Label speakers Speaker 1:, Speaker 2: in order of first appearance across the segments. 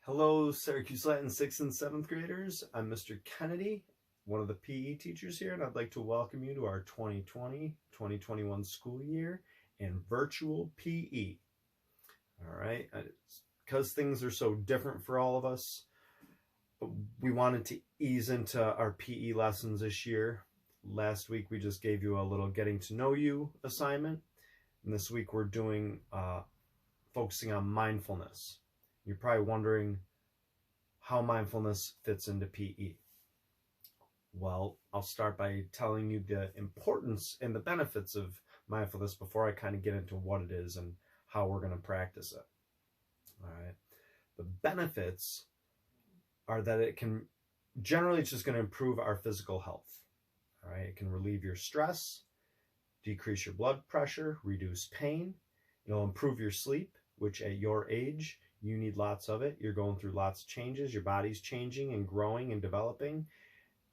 Speaker 1: Hello, Syracuse Latin 6th and 7th graders. I'm Mr. Kennedy, one of the PE teachers here, and I'd like to welcome you to our 2020-2021 school year in virtual PE. All right, because things are so different for all of us, we wanted to ease into our PE lessons this year. Last week, we just gave you a little getting to know you assignment, and this week we're doing focusing on mindfulness. You're probably wondering how mindfulness fits into PE. Well, I'll start by telling you the importance and the benefits of mindfulness before I kind of get into what it is and how we're going to practice it. All right. The benefits are that it can, generally it's just going to improve our physical health. All right. It can relieve your stress, decrease your blood pressure, reduce pain. It'll improve your sleep, which at your age, you need lots of it. You're going through lots of changes. Your body's changing and growing and developing.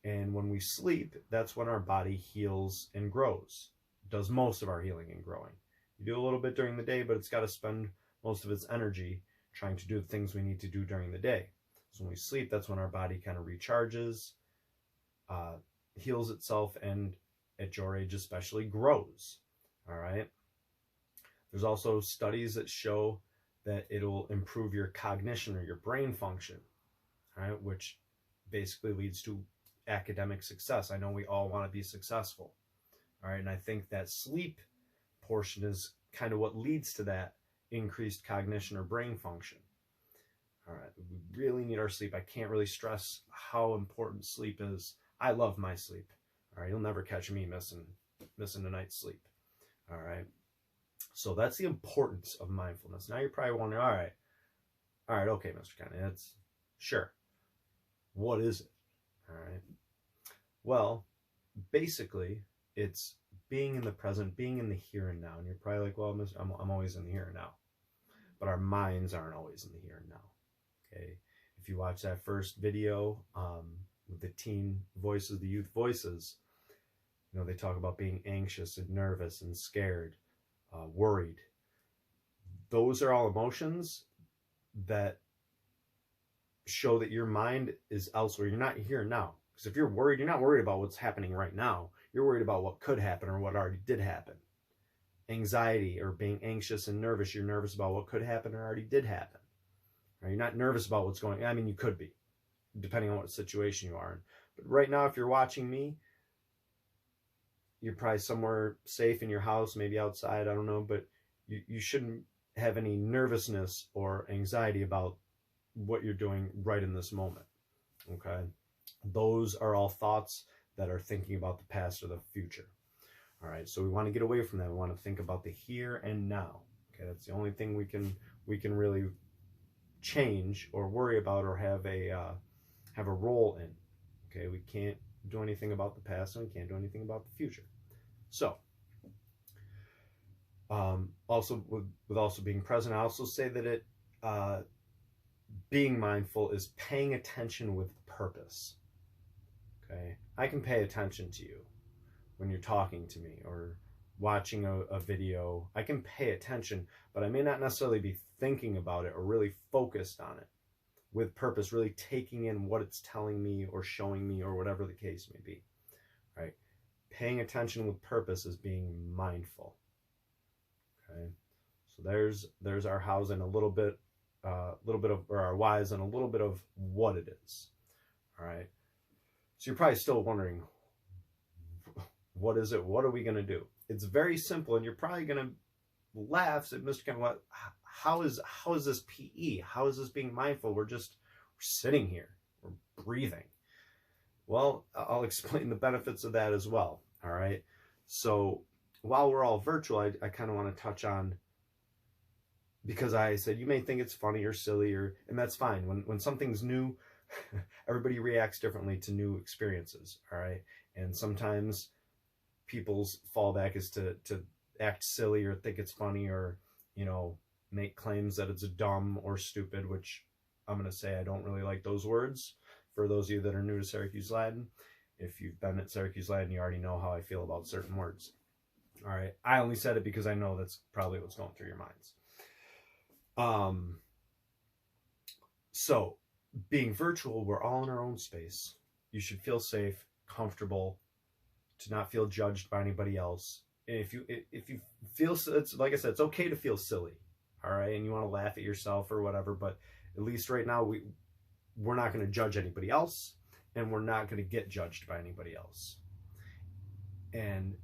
Speaker 1: And when we sleep, that's when our body heals and grows. It does most of our healing and growing. You do a little bit during the day, but it's got to spend most of its energy trying to do the things we need to do during the day. So when we sleep, that's when our body kind of recharges, heals itself, and at your age especially, grows. All right. There's also studies that show that it'll improve your cognition or your brain function, right? Which basically leads to academic success. I know we all want to be successful, all right? And I think that sleep portion is kind of what leads to that increased cognition or brain function. All right, we really need our sleep. I can't really stress how important sleep is. I love my sleep. All right, you'll never catch me missing a night's sleep. All right. So that's the importance of mindfulness. Now you're probably wondering, all right, okay, Mr. Kennedy, that's sure. What is it? All right. Well, basically, it's being in the present, being in the here and now. And you're probably like, well, I'm always in the here and now. But our minds aren't always in the here and now. Okay. If you watch that first video with the teen voices, the youth voices, they talk about being anxious and nervous and scared. Worried. Those are all emotions that show that your mind is elsewhere. You're not here now. Because if you're worried, you're not worried about what's happening right now. You're worried about what could happen or what already did happen. Anxiety or being anxious and nervous, you're nervous about what could happen or already did happen. You're not nervous about what's going on. I mean, you could be, depending on what situation you are in. But right now, if you're watching me, you're probably somewhere safe in your house, maybe outside, I don't know, but you shouldn't have any nervousness or anxiety about what you're doing right in this moment, okay? Those are all thoughts that are thinking about the past or the future, all right? So we want to get away from that. We want to think about the here and now, okay? That's the only thing we can really change or worry about or have a role in, okay? We can't do anything about the past and we can't do anything about the future. So, also with also being present, I also say that it being mindful is paying attention with purpose. Okay, I can pay attention to you when you're talking to me or watching a video. I can pay attention, but I may not necessarily be thinking about it or really focused on it with purpose, really taking in what it's telling me or showing me or whatever the case may be, right? Paying attention with purpose is being mindful, okay? So there's our hows and a little bit of, or our whys and a little bit of what it is, all right? So you're probably still wondering, what is it? What are we going to do? It's very simple, and you're probably going to laugh at Mr. Kennedy. How is this PE? How is this being mindful? We're sitting here. We're breathing. Well, I'll explain the benefits of that as well. All right. So while we're all virtual, I kind of want to touch on, because I said you may think it's funny or silly, and that's fine. When something's new, everybody reacts differently to new experiences. All right. And sometimes people's fallback is to act silly or think it's funny or, make claims that it's dumb or stupid, which I'm going to say I don't really like those words. For those of you that are new to Syracuse Latin, if you've been at Syracuse Latin, you already know how I feel about certain words. All right. I only said it because I know that's probably what's going through your minds. So being virtual, we're all in our own space. You should feel safe, comfortable, to not feel judged by anybody else. And if you feel, it's like I said, it's okay to feel silly, all right, and you want to laugh at yourself or whatever, but at least right now we're not going to judge anybody else, and we're not going to get judged by anybody else. And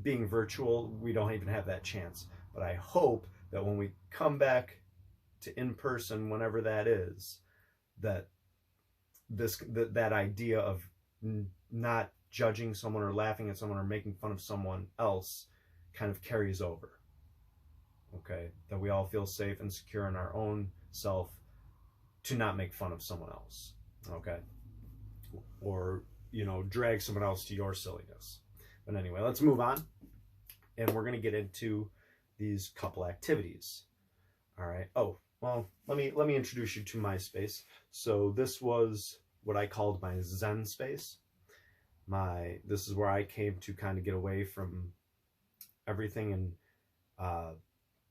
Speaker 1: being virtual, we don't even have that chance. But I hope that when we come back to in person, whenever that is, that that idea of not judging someone or laughing at someone or making fun of someone else kind of carries over. Okay, that we all feel safe and secure in our own self to not make fun of someone else. Okay, or drag someone else to your silliness. But anyway, let's move on, and we're going to get into these couple activities. All right. Oh, well, let me introduce you to my space. So this was what I called my Zen space. This is where I came to kind of get away from everything, and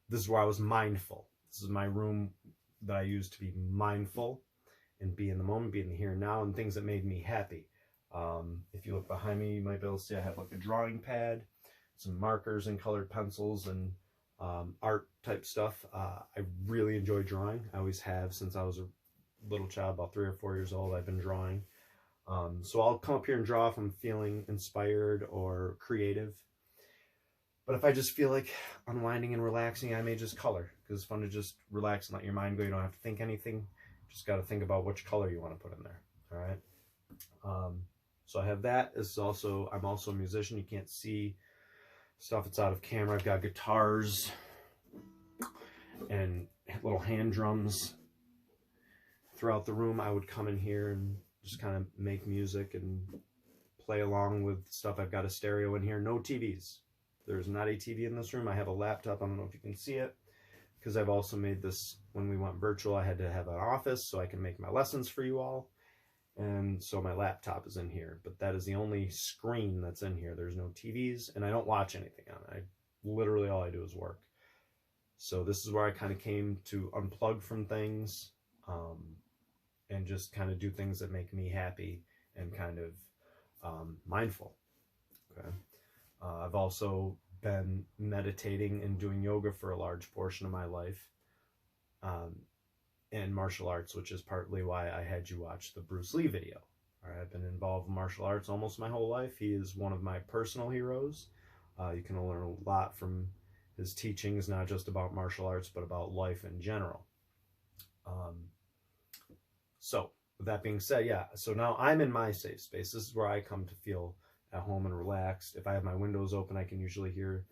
Speaker 1: this is where I was mindful. This is my room that I used to be mindful and be in the moment, be in the here and now, and things that made me happy. If you look behind me, you might be able to see I have like a drawing pad, some markers and colored pencils, and art type stuff. I really enjoy drawing. I always have since I was a little child, about 3 or 4 years old. I've been drawing. So I'll come up here and draw if I'm feeling inspired or creative. But if I just feel like unwinding and relaxing, I may just color, because it's fun to just relax and let your mind go. You don't have to think anything. Just got to think about which color you want to put in there. All right. So I have that. I'm also a musician. You can't see stuff that's out of camera. I've got guitars and little hand drums throughout the room. I would come in here and just kind of make music and play along with stuff. I've got a stereo in here. No TVs. There's not a TV in this room. I have a laptop. I don't know if you can see it, because I've also made this, when we went virtual, I had to have an office so I can make my lessons for you all. And so my laptop is in here, but that is the only screen that's in here. There's no TVs, and I don't watch anything on it. Literally all I do is work. So this is where I kind of came to unplug from things, and just kind of do things that make me happy and kind of mindful. Okay. I've also been meditating and doing yoga for a large portion of my life, and martial arts, which is partly why I had you watch the Bruce Lee video. All right, I've been involved in martial arts almost my whole life. He is one of my personal heroes. You can learn a lot from his teachings, not just about martial arts, but about life in general. So with that being said, yeah, so now I'm in my safe space. This is where I come to feel at home and relaxed. If I have my windows open, I can usually hear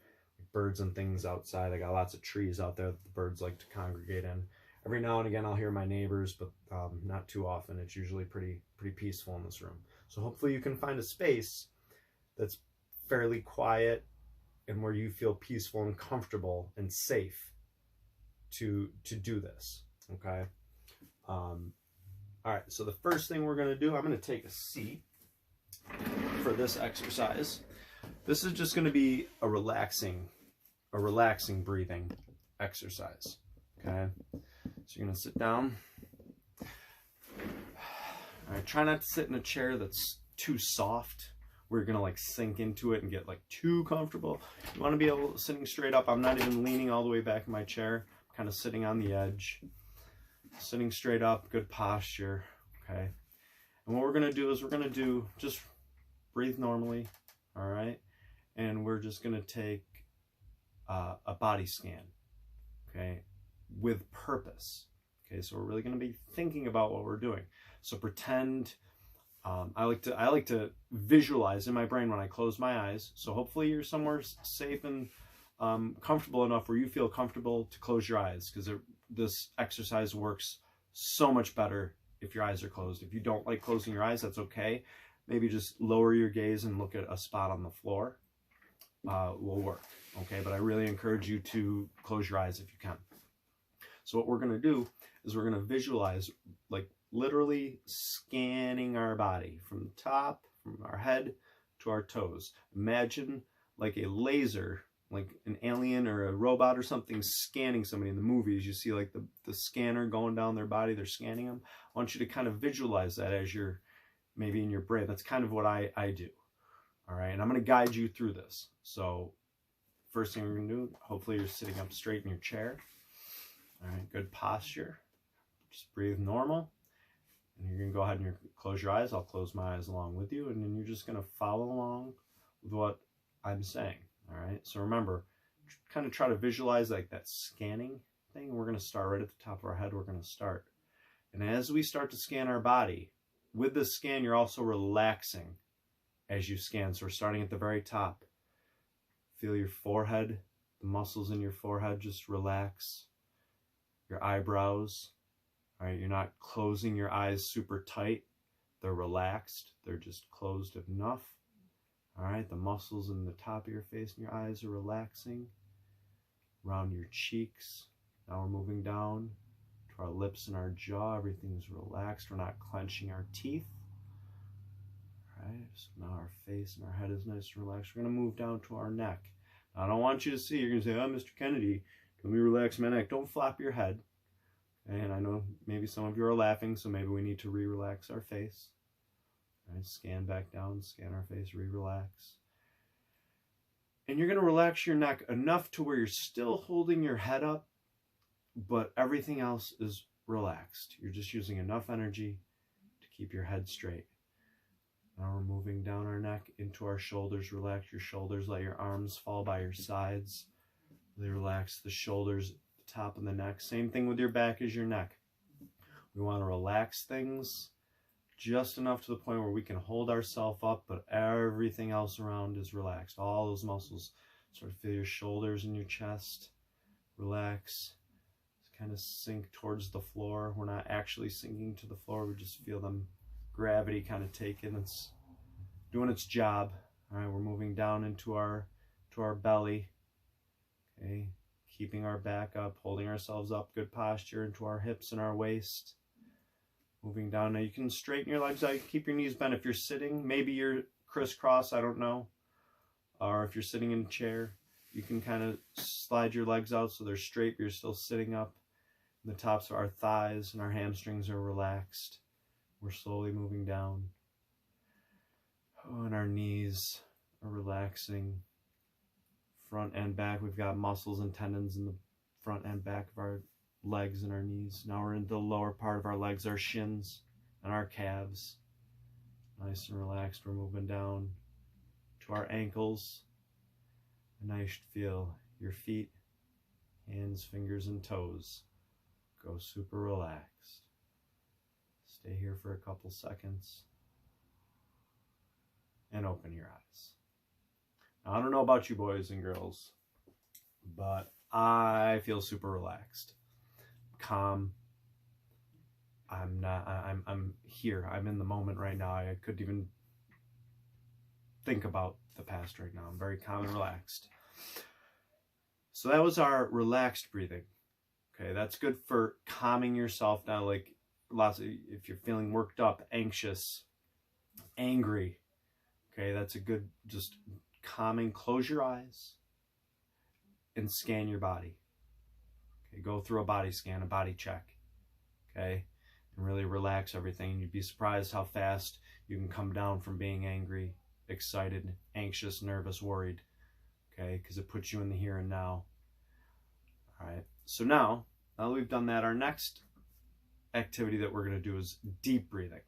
Speaker 1: birds and things outside. I got lots of trees out there that the birds like to congregate in. Every now and again, I'll hear my neighbors, but not too often. It's usually pretty peaceful in this room. So hopefully you can find a space that's fairly quiet and where you feel peaceful and comfortable and safe to do this. Okay. All right. So the first thing we're going to do, I'm going to take a seat for this exercise. This is just going to be a relaxing breathing exercise. Okay. So you're going to sit down. All right, try not to sit in a chair that's too soft, where you're going to like sink into it and get like too comfortable. You want to be able to sitting straight up. I'm not even leaning all the way back in my chair. I'm kind of sitting on the edge. Sitting straight up, good posture. Okay. And what we're going to do is we're going to just breathe normally. All right. And we're just going to take a body scan. Okay. With purpose. Okay, so we're really going to be thinking about what we're doing. So pretend, I like to visualize in my brain when I close my eyes. So hopefully you're somewhere safe and comfortable enough where you feel comfortable to close your eyes, because this exercise works so much better if your eyes are closed. If you don't like closing your eyes, that's okay. Maybe just lower your gaze and look at a spot on the floor. Will work. Okay, but I really encourage you to close your eyes if you can. So what we're going to do is we're going to visualize, like literally scanning our body from the top, from our head to our toes. Imagine like a laser like an alien or a robot or something scanning somebody. In the movies, you see like the scanner going down their body, they're scanning them. I want you to kind of visualize that as you're maybe in your brain. That's kind of what I do. All right, and I'm going to guide you through this. So first thing we're going to do, hopefully you're sitting up straight in your chair. All right, good posture. Just breathe normal. And you're going to go ahead and close your eyes. I'll close my eyes along with you, and then you're just going to follow along with what I'm saying. All right, so remember, kind of try to visualize like that scanning thing. We're going to start right at the top of our head. We're going to start. And as we start to scan our body, with the scan, you're also relaxing as you scan. So we're starting at the very top. Feel your forehead, the muscles in your forehead just relax. Your eyebrows, all right, you're not closing your eyes super tight. They're relaxed. They're just closed enough. All right, the muscles in the top of your face and your eyes are relaxing. Around your cheeks. Now we're moving down to our lips and our jaw. Everything's relaxed. We're not clenching our teeth. All right, so now our face and our head is nice and relaxed. We're going to move down to our neck. Now, I don't want you to see. You're going to say, oh, Mr. Kennedy, let me relax my neck. Don't flop your head. And I know maybe some of you are laughing, so maybe we need to re-relax our face. All right, scan back down, scan our face, re-relax. And you're going to relax your neck enough to where you're still holding your head up, but everything else is relaxed. You're just using enough energy to keep your head straight. Now we're moving down our neck into our shoulders. Relax your shoulders. Let your arms fall by your sides. Really relax the shoulders, the top of the neck. Same thing with your back as your neck. We want to relax things just enough to the point where we can hold ourselves up, but everything else around is relaxed. All those muscles. Sort of feel your shoulders and your chest. Relax. Just kind of sink towards the floor. We're not actually sinking to the floor. We just feel them. Gravity kind of taking, it's doing its job. All right, we're moving down into our belly. Okay, keeping our back up, holding ourselves up, good posture into our hips and our waist. Moving down. Now you can straighten your legs out. You can keep your knees bent if you're sitting. Maybe you're crisscross, I don't know. Or if you're sitting in a chair, you can kind of slide your legs out so they're straight, but you're still sitting up. And the tops of our thighs and our hamstrings are relaxed. We're slowly moving down. Oh, and our knees are relaxing. Front and back, we've got muscles and tendons in the front and back of our legs and our knees. Now we're in the lower part of our legs, our shins and our calves. Nice and relaxed. We're moving down to our ankles. And now you should feel your feet, hands, fingers, and toes go super relaxed. Stay here for a couple seconds and open your eyes. Now, I don't know about you boys and girls, but I feel super relaxed, calm. I'm here. I'm in the moment right now. I couldn't even think about the past right now. I'm very calm and relaxed. So that was our relaxed breathing. Okay, that's good for calming yourself down. Like if you're feeling worked up, anxious, angry, okay, that's a good just calming. Close your eyes and scan your body. Okay, go through a body scan, a body check. Okay, and really relax everything. And you'd be surprised how fast you can come down from being angry, excited, anxious, nervous, worried. Okay, because it puts you in the here and now. All right, so now that we've done that, our next activity that we're going to do is deep breathing.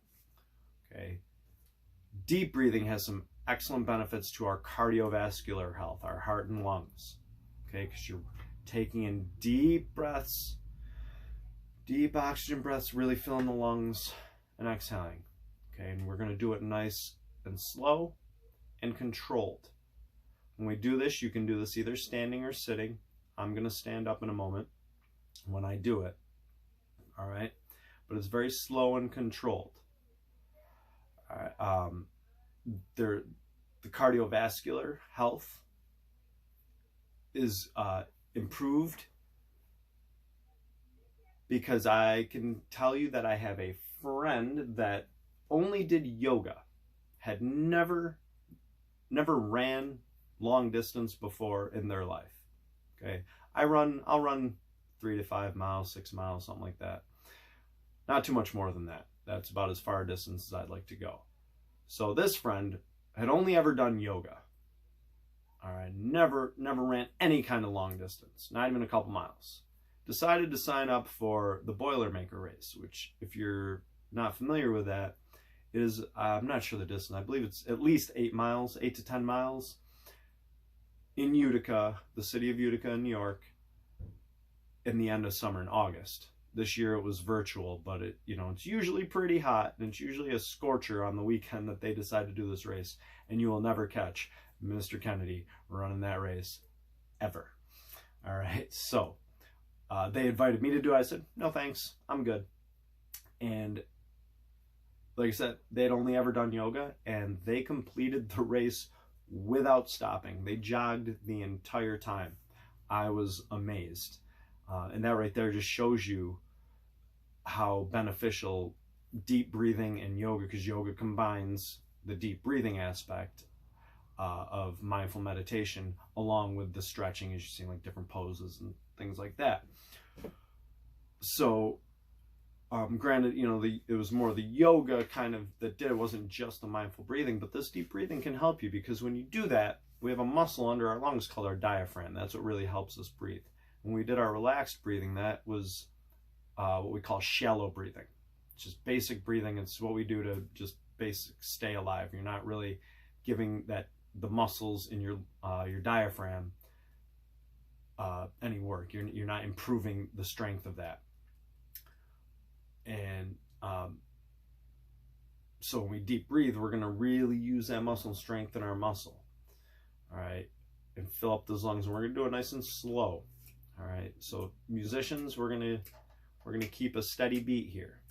Speaker 1: Okay, deep breathing has some excellent benefits to our cardiovascular health, our heart and lungs. Okay, because you're taking in deep breaths, deep oxygen breaths, really filling the lungs, and exhaling. Okay, and we're going to do it nice and slow and controlled. When we do this, you can do this either standing or sitting. I'm going to stand up in a moment when I do it. All right, but it's very slow and controlled. All right, the cardiovascular health is improved because I can tell you that I have a friend that only did yoga, had never ran, long distance before in their life. Okay, I'll run 3 to 5 miles, 6 miles, something like that. Not too much more than that. That's about as far a distance as I'd like to go. So this friend had only ever done yoga. All right, never ran any kind of long distance, not even a couple miles. Decided to sign up for the Boilermaker race, which, if you're not familiar with that, is, I'm not sure the distance, I believe it's at least 8 miles, 8 to 10 miles, in Utica, the city of Utica in New York, in the end of summer in August. This year it was virtual, but it's usually pretty hot, and it's usually a scorcher on the weekend that they decide to do this race, and you will never catch Mr. Kennedy running that race ever. All right, so they invited me to do it. I said, no thanks, I'm good. And like I said, they'd only ever done yoga, and they completed the race without stopping. They jogged the entire time. I was amazed. And that right there just shows you how beneficial deep breathing and yoga, because yoga combines the deep breathing aspect of mindful meditation along with the stretching, as you see, like different poses and things like that. So granted, it was more the yoga kind of that did it. It wasn't just the mindful breathing, but this deep breathing can help you, because when you do that, we have a muscle under our lungs called our diaphragm. That's what really helps us breathe. When we did our relaxed breathing, that was what we call shallow breathing. It's just basic breathing. It's what we do to just stay alive. You're not really giving the muscles in your diaphragm any work. You're not improving the strength of that. And so when we deep breathe, we're going to really use that muscle and strengthen our muscle. All right, and fill up those lungs. And we're going to do it nice and slow. All right, so musicians, we're gonna keep a steady beat here.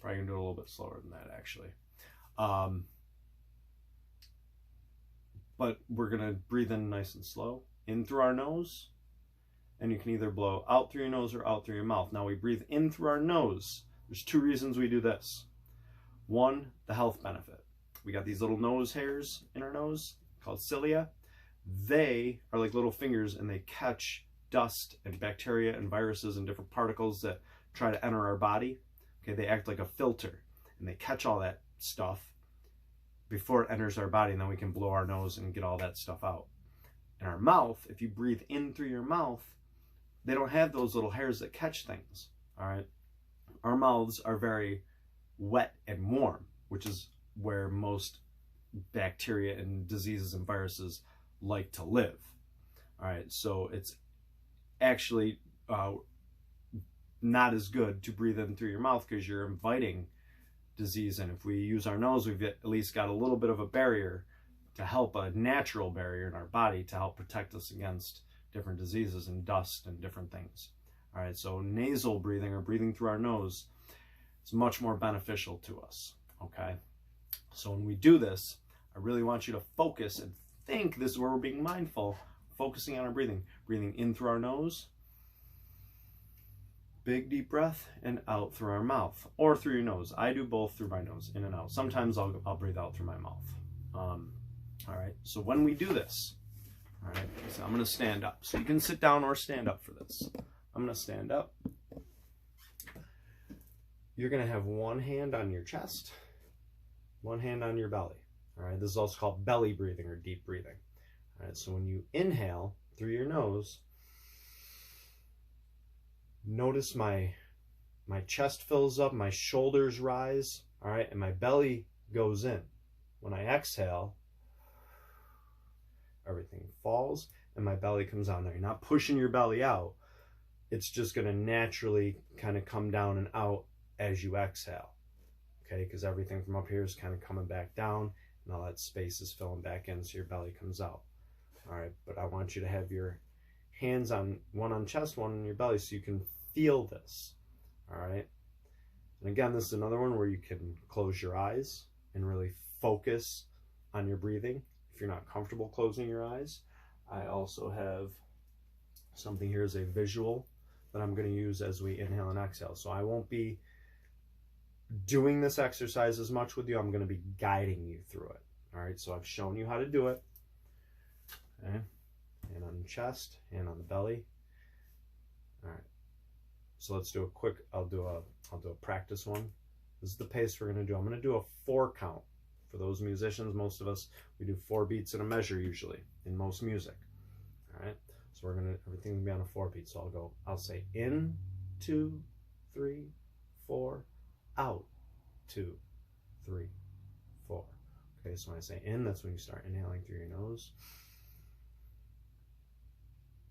Speaker 1: Probably gonna do it a little bit slower than that, actually. But we're gonna breathe in nice and slow, in through our nose, and you can either blow out through your nose or out through your mouth. Now we breathe in through our nose. There's 2 reasons we do this. One, the health benefit. We got these little nose hairs in our nose called cilia. They are like little fingers, and they catch dust and bacteria and viruses and different particles that try to enter our body. Okay, they act like a filter, and they catch all that stuff before it enters our body, and then we can blow our nose and get all that stuff out. In our mouth, if you breathe in through your mouth, they don't have those little hairs that catch things. All right, our mouths are very wet and warm, which is where most bacteria and diseases and viruses like to live. All right, so it's actually not as good to breathe in through your mouth, because you're inviting disease in. If we use our nose, we've at least got a little bit of a barrier to help, a natural barrier in our body to help protect us against different diseases and dust and different things. All right, so nasal breathing, or breathing through our nose, is much more beneficial to us. Okay, so when we do this, I really want you to focus and think. This is where we're being mindful, focusing on our breathing. Breathing in through our nose, big deep breath, and out through our mouth, or through your nose. I do both through my nose, in and out. Sometimes I'll breathe out through my mouth. All right, so when we do this, all right, so I'm going to stand up. So you can sit down or stand up for this. I'm going to stand up. You're going to have one hand on your chest, one hand on your belly. All right, this is also called belly breathing or deep breathing. All right, so when you inhale through your nose, notice my chest fills up, my shoulders rise, all right, and my belly goes in. When I exhale, everything falls and my belly comes down there. You're not pushing your belly out. It's just going to naturally kind of come down and out as you exhale, okay, because everything from up here is kind of coming back down, and all that space is filling back in, so your belly comes out. All right, but I want you to have your hands on, one on chest, one on your belly, so you can feel this. All right, and again, this is another one where you can close your eyes and really focus on your breathing if you're not comfortable closing your eyes. I also have something here as a visual that I'm going to use as we inhale and exhale. So I won't be doing this exercise as much with you. I'm going to be guiding you through it. All right, so I've shown you how to do it. Okay, hand on the chest, hand on the belly. All right, so let's do a quick, I'll do a practice one. This is the pace we're gonna do. I'm gonna do a 4 count. For those musicians, most of us, we do 4 beats in a measure usually in most music. All right, so everything will be on a 4 beat. So I'll say in, 2, 3, 4, out, 2, 3, 4. Okay, so when I say in, that's when you start inhaling through your nose.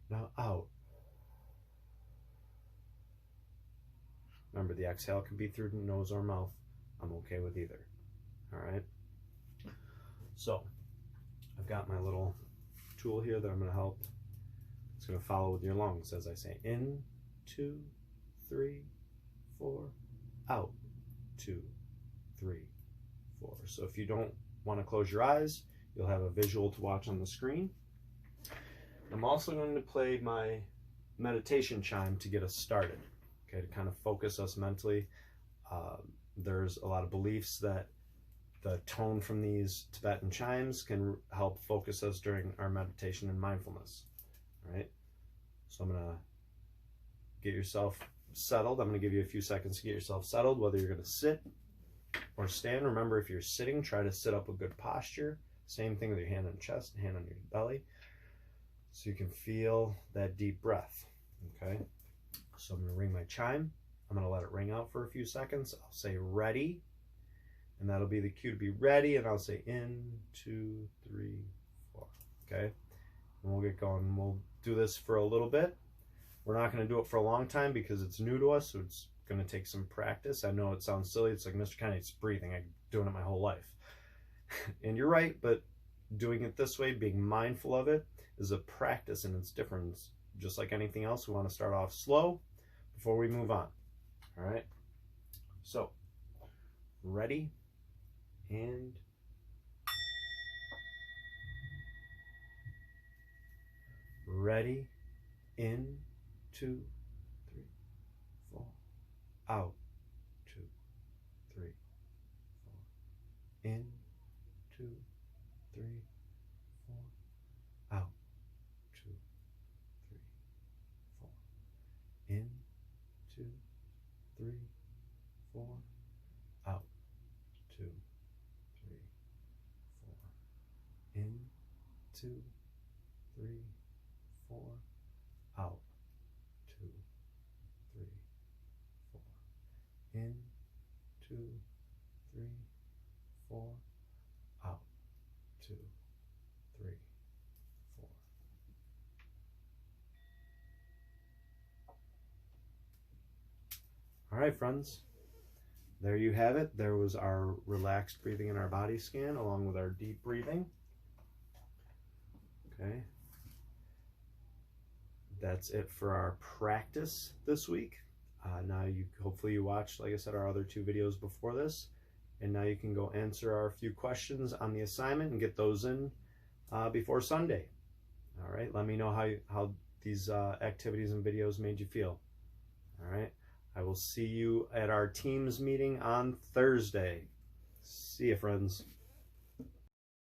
Speaker 1: Now out. Remember, the exhale can be through the nose or mouth. I'm okay with either. All right. So I've got my little tool here that I'm going to help. It's going to follow with your lungs as I say in, 2, 3, 4, out, 2, 3, 4. So if you don't want to close your eyes, you'll have a visual to watch on the screen. I'm also going to play my meditation chime to get us started, okay, to kind of focus us mentally. There's a lot of beliefs that the tone from these Tibetan chimes can help focus us during our meditation and mindfulness. All right, so I'm going to get yourself settled. I'm going to give you a few seconds to get yourself settled, whether you're going to sit or stand. Remember, if you're sitting, try to sit up with good posture. Same thing with your hand on your chest, hand on your belly, so you can feel that deep breath. Okay, so I'm going to ring my chime. I'm going to let it ring out for a few seconds. I'll say ready, and that'll be the cue to be ready, and I'll say in, 2, 3, 4. Okay, and we'll get going. We'll do this for a little bit. We're not going to do it for a long time because it's new to us, so it's going to take some practice. I know it sounds silly. It's like Mr. Kennedy's breathing. I've been doing it my whole life. And you're right, but doing it this way, being mindful of it, is a practice, and it's different. Just like anything else, we want to start off slow before we move on. All right? So, ready, and ready, in, 2, 3, 4, out, 2, 3, 4, in, 2, 3, 4, out, 2, 3, 4, in, 2, 3, 4, out, 2, 3, 4, in, 2, 3, 4, out, 2, 3, 4, in, 2, 3, 4, out, 2, 3, 4. All right, friends, there you have it. There was our relaxed breathing in our body scan along with our deep breathing. Okay. That's it for our practice this week. Now hopefully you watched, like I said, our other 2 videos before this, and now you can go answer our few questions on the assignment and get those in before Sunday. All right, let me know how these activities and videos made you feel. All right, I will see you at our Teams meeting on Thursday. See you, friends.